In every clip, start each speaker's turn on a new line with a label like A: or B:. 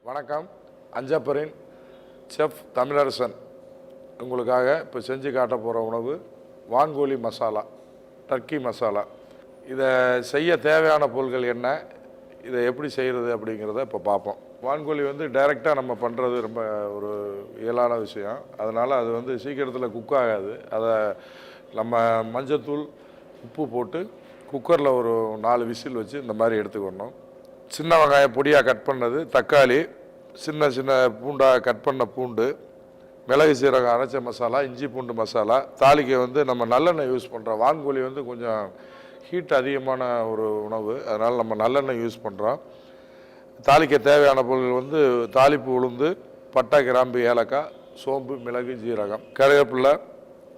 A: வணக்கம். அஞ்சப்பரின் செஃப் தமிழரசன் உங்களுக்காக இப்போ செஞ்சு காட்ட போகிற உணவு வான்கோழி மசாலா, டர்க்கி மசாலா. இதை செய்ய தேவையான பொருட்கள் என்ன, இதை எப்படி செய்கிறது அப்படிங்கிறத இப்போ பார்ப்போம். வான்கோழி டைரெக்டாக நம்ம பண்ணுறது ரொம்ப ஒரு இயலான விஷயம். அதனால் அது சீக்கிரத்தில் குக் ஆகாது. அதை நம்ம மஞ்சத்தூள் உப்பு போட்டு குக்கரில் ஒரு 4 விசில் வச்சு இந்த மாதிரி எடுத்துக்கணும். சின்ன வெங்காயம் பொடியாக கட் பண்ணது, தக்காளி, சின்ன சின்ன பூண்டாக கட் பண்ண பூண்டு, மிளகு சீரகம் அரைச்ச மசாலா, இஞ்சி பூண்டு மசாலா. தாளிக்க நம்ம நல்லெண்ணெய் யூஸ் பண்ணுறோம். வான்கோழி கொஞ்சம் ஹீட் அதிகமான ஒரு உணவு, அதனால் நம்ம நல்லெண்ணெய் யூஸ் பண்ணுறோம். தாளிக்க தேவையான பொருட்கள் தாளிப்பு உளுந்து, பட்டை, கிராம்பு, ஏலக்காய், சோம்பு, மிளகு, ஜீரகம், கருவேப்பிலை,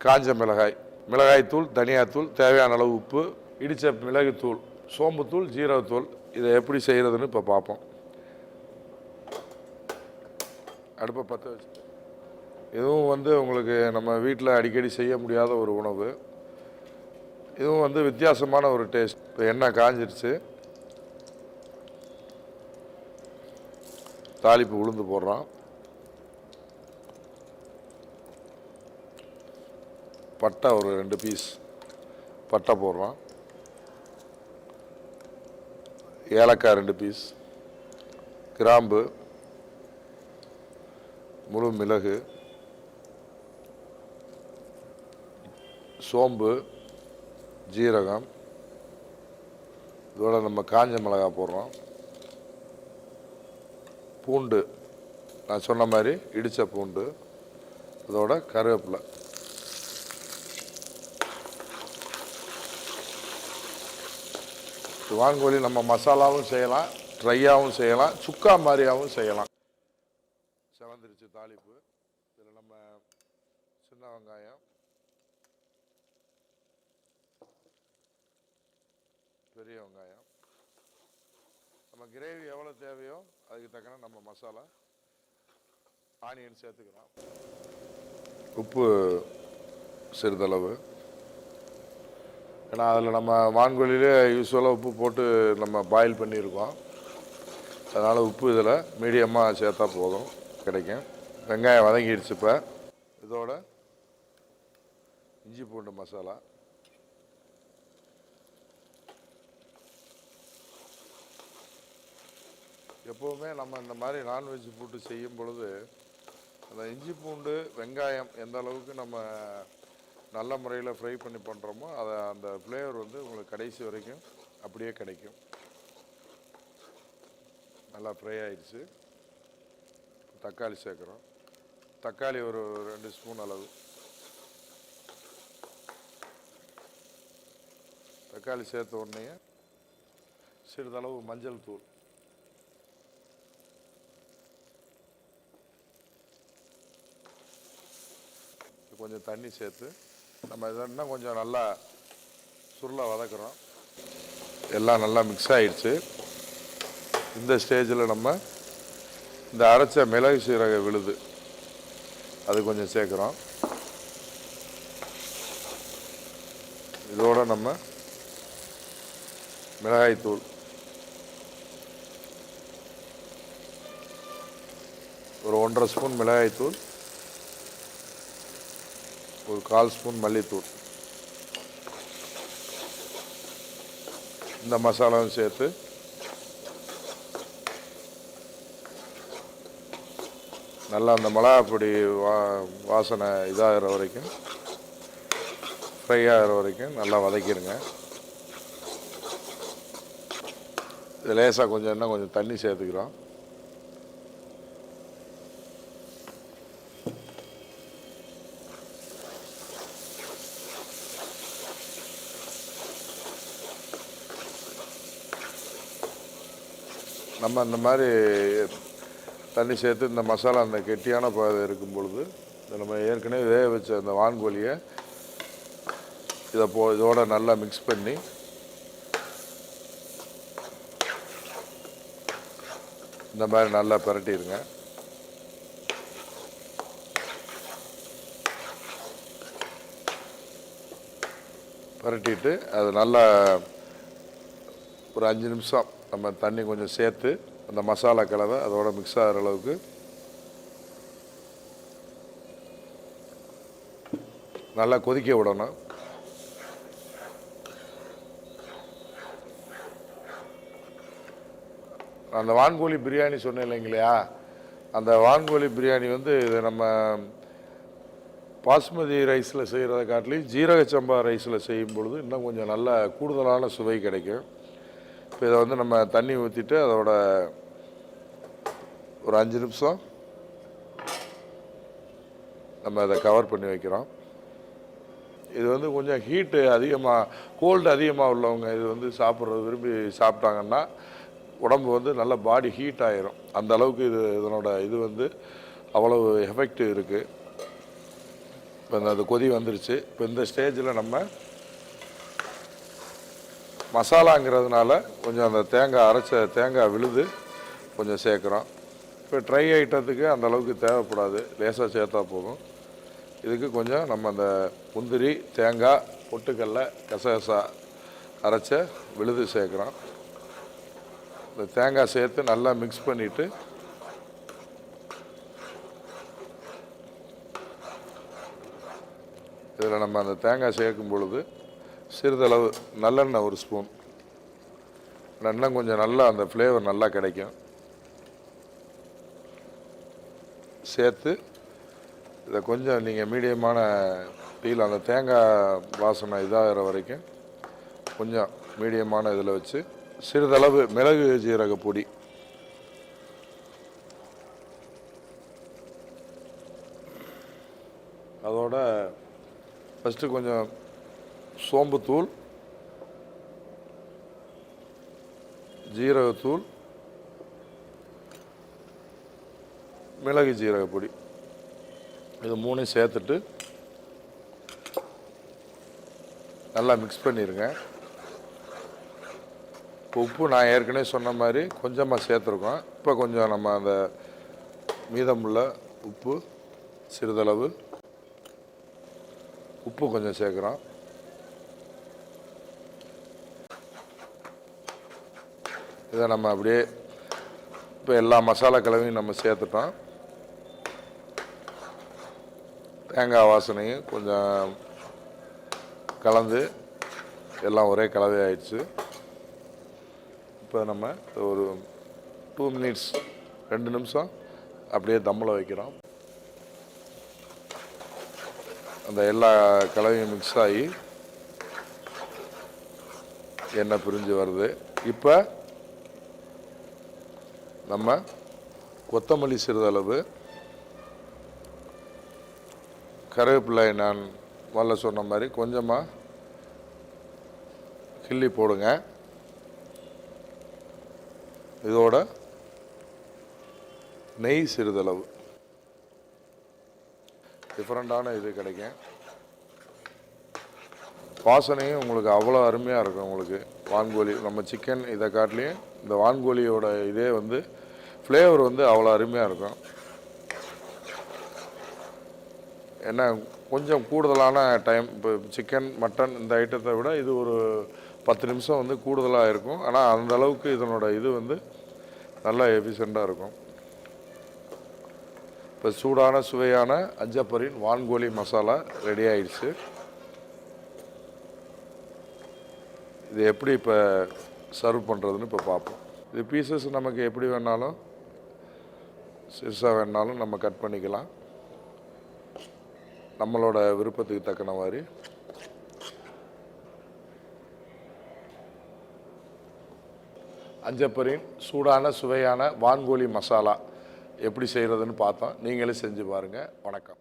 A: காஞ்ச மிளகாய், மிளகாய்த்தூள், தனியாத்தூள், தேவையான அளவு உப்பு, இடித்த மிளகுத்தூள், சோம்புத்தூள், ஜீரகத்தூள். இதை எப்படி செய்கிறதுன்னு இப்போ பார்ப்போம். அடுப்பை பற்ற வச்சு இதுவும் உங்களுக்கு நம்ம வீட்டில் அடிக்கடி செய்ய முடியாத ஒரு உணவு. இதுவும் வித்தியாசமான ஒரு டேஸ்ட். இப்போ எண்ணெய் காஞ்சிருச்சு, தாளிப்பு உளுந்து போடுறோம். பட்டை ஒரு 2 பீஸ் பட்டை போடுறோம். ஏலக்காய் 2 பீஸ், கிராம்பு, முழு மிளகு, சோம்பு, ஜீரகம். இதோட நம்ம காஞ்ச மிளகாய் போடுறோம். பூண்டு நான் சொன்ன மாதிரி இடித்த பூண்டு, இதோட கருவேப்பிலை. வான்கோழி நம்ம மசாலாவும் செய்யலாம், ட்ரையாகவும் செய்யலாம், சுக்கா மாதிரியாகவும் செய்யலாம். செவந்திருச்சு தாளிப்பு. இதில் நம்ம சின்ன வெங்காயம், பெரிய வெங்காயம், நம்ம கிரேவி எவ்வளோ தேவையோ அதுக்கு தக்கன நம்ம மசாலா, ஆனியன் சேர்த்துக்கலாம். உப்பு சிறிதளவு, ஏன்னா அதில் நம்ம வான்கோழியிலே யூஸ்வலாக உப்பு போட்டு நம்ம பாயில் பண்ணியிருக்கோம். அதனால் உப்பு இதில் மீடியமாக சேர்த்தா போதும், கிடைக்கும். வெங்காயம் வதங்கிடுச்சு. இப்போ இதோட இஞ்சி பூண்டு மசாலா, எப்போவுமே நம்ம இந்த மாதிரி நான்வெஜ் போட்டு செய்யும் பொழுது அந்த இஞ்சி பூண்டு வெங்காயம் எந்த அளவுக்கு நம்ம நல்ல முறையில் ஃப்ரை பண்ணி பண்ணுறோமோ அதை அந்த ஃப்ளேவர் உங்களுக்கு கடைசி வரைக்கும் அப்படியே கிடைக்கும். நல்லா ஃப்ரை ஆயிடுச்சு. தக்காளி சேர்க்குறோம். தக்காளி ஒரு 2 ஸ்பூன் அளவு. தக்காளி சேர்த்த உடனே சிறிதளவு மஞ்சள் தூள், கொஞ்சம் தண்ணி சேர்த்து நம்ம இதெல்லாம் கொஞ்சம் நல்லா சுருளை வதக்குறோம். எல்லாம் நல்லா மிக்ஸ் ஆகிடுச்சு. இந்த ஸ்டேஜில் நம்ம இந்த அரைச்ச மிளகு சீரக விழுது அது கொஞ்சம் சேர்க்குறோம். இதோடு நம்ம மிளகாய்த்தூள் ஒரு 1.5 ஸ்பூன் மிளகாய்த்தூள், ஒரு 1/4 ஸ்பூன் மல்லித்தூள், இந்த மசாலாவும் சேர்த்து நல்லா அந்த மிளகாப்பொடி வாசனை இதாகிற வரைக்கும், ஃப்ரை ஆகிற வரைக்கும் நல்லா வதக்கிடுங்க. இது லேசாக கொஞ்சம் இன்னும் கொஞ்சம் தண்ணி சேர்த்துக்கிறோம். நம்ம இந்த மாதிரி தண்ணி சேர்த்து இந்த மசாலா அந்த கெட்டியான இருக்கும் பொழுது நம்ம ஏற்கனவே வேக வச்ச அந்த வான்கோழியை இதோட நல்லா மிக்ஸ் பண்ணி இந்த மாதிரி நல்லா பிரட்டிடுங்க. பிரட்டிட்டு அது நல்லா ஒரு 5 நிமிஷம் நம்ம தண்ணி கொஞ்சம் சேர்த்து அந்த மசாலா கலவை அதோட மிக்ஸ் ஆகிற அளவுக்கு நல்லா கொதிக்க விடணும். அந்த வான்கோழி பிரியாணி சொன்னேன் இல்லைங்களா, அந்த வான்கோழி பிரியாணி வந்து இதை நம்ம பாஸ்மதி ரைஸில் செய்கிறத காட்டிலையும் ஜீரக சம்பா ரைஸில் செய்யும் பொழுது இன்னும் கொஞ்சம் நல்ல கூடுதலான சுவை கிடைக்கும். இப்போ இதை வந்து நம்ம தண்ணி ஊற்றிட்டு அதோட ஒரு 5 நிமிஷம் நம்ம அதை கவர் பண்ணி வைக்கிறோம். இது வந்து கொஞ்சம் ஹீட்டு அதிகமாக, கோல்டு அதிகமாக உள்ளவங்க இது வந்து சாப்பிட்றது விரும்பி சாப்பிட்டாங்கன்னா உடம்பு வந்து நல்ல பாடி ஹீட் ஆகிரும். அந்த அளவுக்கு இதனோட இது வந்து அவ்வளவு எஃபெக்ட் இருக்குது. இப்போ அது கொதி வந்துருச்சு. இப்போ இந்த ஸ்டேஜில் நம்ம மசாலாங்கிறதுனால கொஞ்சம் அந்த அரைச்ச தேங்காய் விழுது கொஞ்சம் சேர்க்குறோம். இப்போ ட்ரை ஐட்டத்துக்கு அந்த அளவுக்கு தேவைப்படாது, லேசாக சேர்த்தா போதும். இதுக்கு கொஞ்சம் நம்ம அந்த முந்திரி, தேங்காய், பொட்டுக்கடலை, கசகசா அரைச்ச விழுது சேர்க்குறோம். இந்த தேங்காய் சேர்த்து நல்லா மிக்ஸ் பண்ணிவிட்டு இதில் நம்ம அந்த தேங்காய் சேர்க்கும் பொழுது சிறிதளவு நல்லெண்ணெய் ஒரு ஸ்பூன், நல்லெண்ணெய் கொஞ்சம் நல்லா அந்த ஃப்ளேவர் நல்லா கிடைக்கும். சேர்த்து இதை கொஞ்சம் நீங்கள் மீடியமான தீயில் அந்த தேங்காய் வாசனை இதாகிற வரைக்கும் கொஞ்சம் மீடியமான இதில் வச்சு சிறிதளவு மிளகு ஜீரக பொடி, அதோட ஃபஸ்ட்டு கொஞ்சம் சோம்புத்தூள், ஜீரகத்தூள், மிளகு ஜீரக பொடி, இது மூணையும் சேர்த்துட்டு நல்லா மிக்ஸ் பண்ணிடுங்க. இப்போ உப்பு நான் ஏற்கனவே சொன்ன மாதிரி கொஞ்சமாக சேர்த்துருக்கோம். இப்போ கொஞ்சம் நம்ம அந்த மீதமுள்ள உப்பு, சிறிதளவு உப்பு கொஞ்சம் சேர்க்குறோம். இதை நம்ம அப்படியே இப்போ எல்லா மசாலா கலவையும் நம்ம சேர்த்துட்டோம். தேங்காய் வாசனையும் கொஞ்சம் கலந்து எல்லாம் ஒரே கலவை ஆயிடுச்சு. இப்போ நம்ம ஒரு 2 மினிட்ஸ் 2 நிமிஷம் அப்படியே தம்மில் வைக்கிறோம். அந்த எல்லா கலவையும் மிக்ஸ் ஆகி எண்ணெய் பிரிஞ்சு வருது. இப்போ நம்ம கொத்தமல்லி சிறிதளவு, கருவேப்பிலை நான் முதல்ல சொன்ன மாதிரி கொஞ்சமாக கிள்ளி போடுங்க. இதோட நெய் சிறிதளவு, டிஃப்ரெண்ட்டான இது கிடைக்கும். வாசனையும் உங்களுக்கு அவ்வளோ அருமையாக இருக்கும். உங்களுக்கு வான்கோழி நம்ம சிக்கன் இதை காட்டிலையும் இந்த வான்கோழியோட இதே வந்து ஃப்ளேவர் வந்து அவ்வளோ அருமையாக இருக்கும். ஏன்னா கொஞ்சம் கூடுதலான டைம், இப்போ சிக்கன் மட்டன் இந்த ஐட்டத்தை விட இது ஒரு 10 நிமிஷம் வந்து கூடுதலாக இருக்கும். ஆனால் அந்த அளவுக்கு இதனோட இது வந்து நல்லா எஃபிஷியண்ட்டாக இருக்கும். இப்போ சூடான சுவையான அஞ்சப்பரின் வான்கோழி மசாலா ரெடி ஆயிடுச்சு. இது எப்படி இப்போ சர்வ் பண்ணுறதுன்னு இப்போ பார்ப்போம். இது பீசஸ் நமக்கு எப்படி வேணாலும் சிறுசாக வேணாலும் நம்ம கட் பண்ணிக்கலாம், நம்மளோட விருப்பத்துக்கு தக்கன மாதிரி. அஞ்சப்பரின் சூடான சுவையான வான்கோழி மசாலா எப்படி செய்கிறதுன்னு பார்த்தோம். நீங்களே செஞ்சு பாருங்கள். வணக்கம்.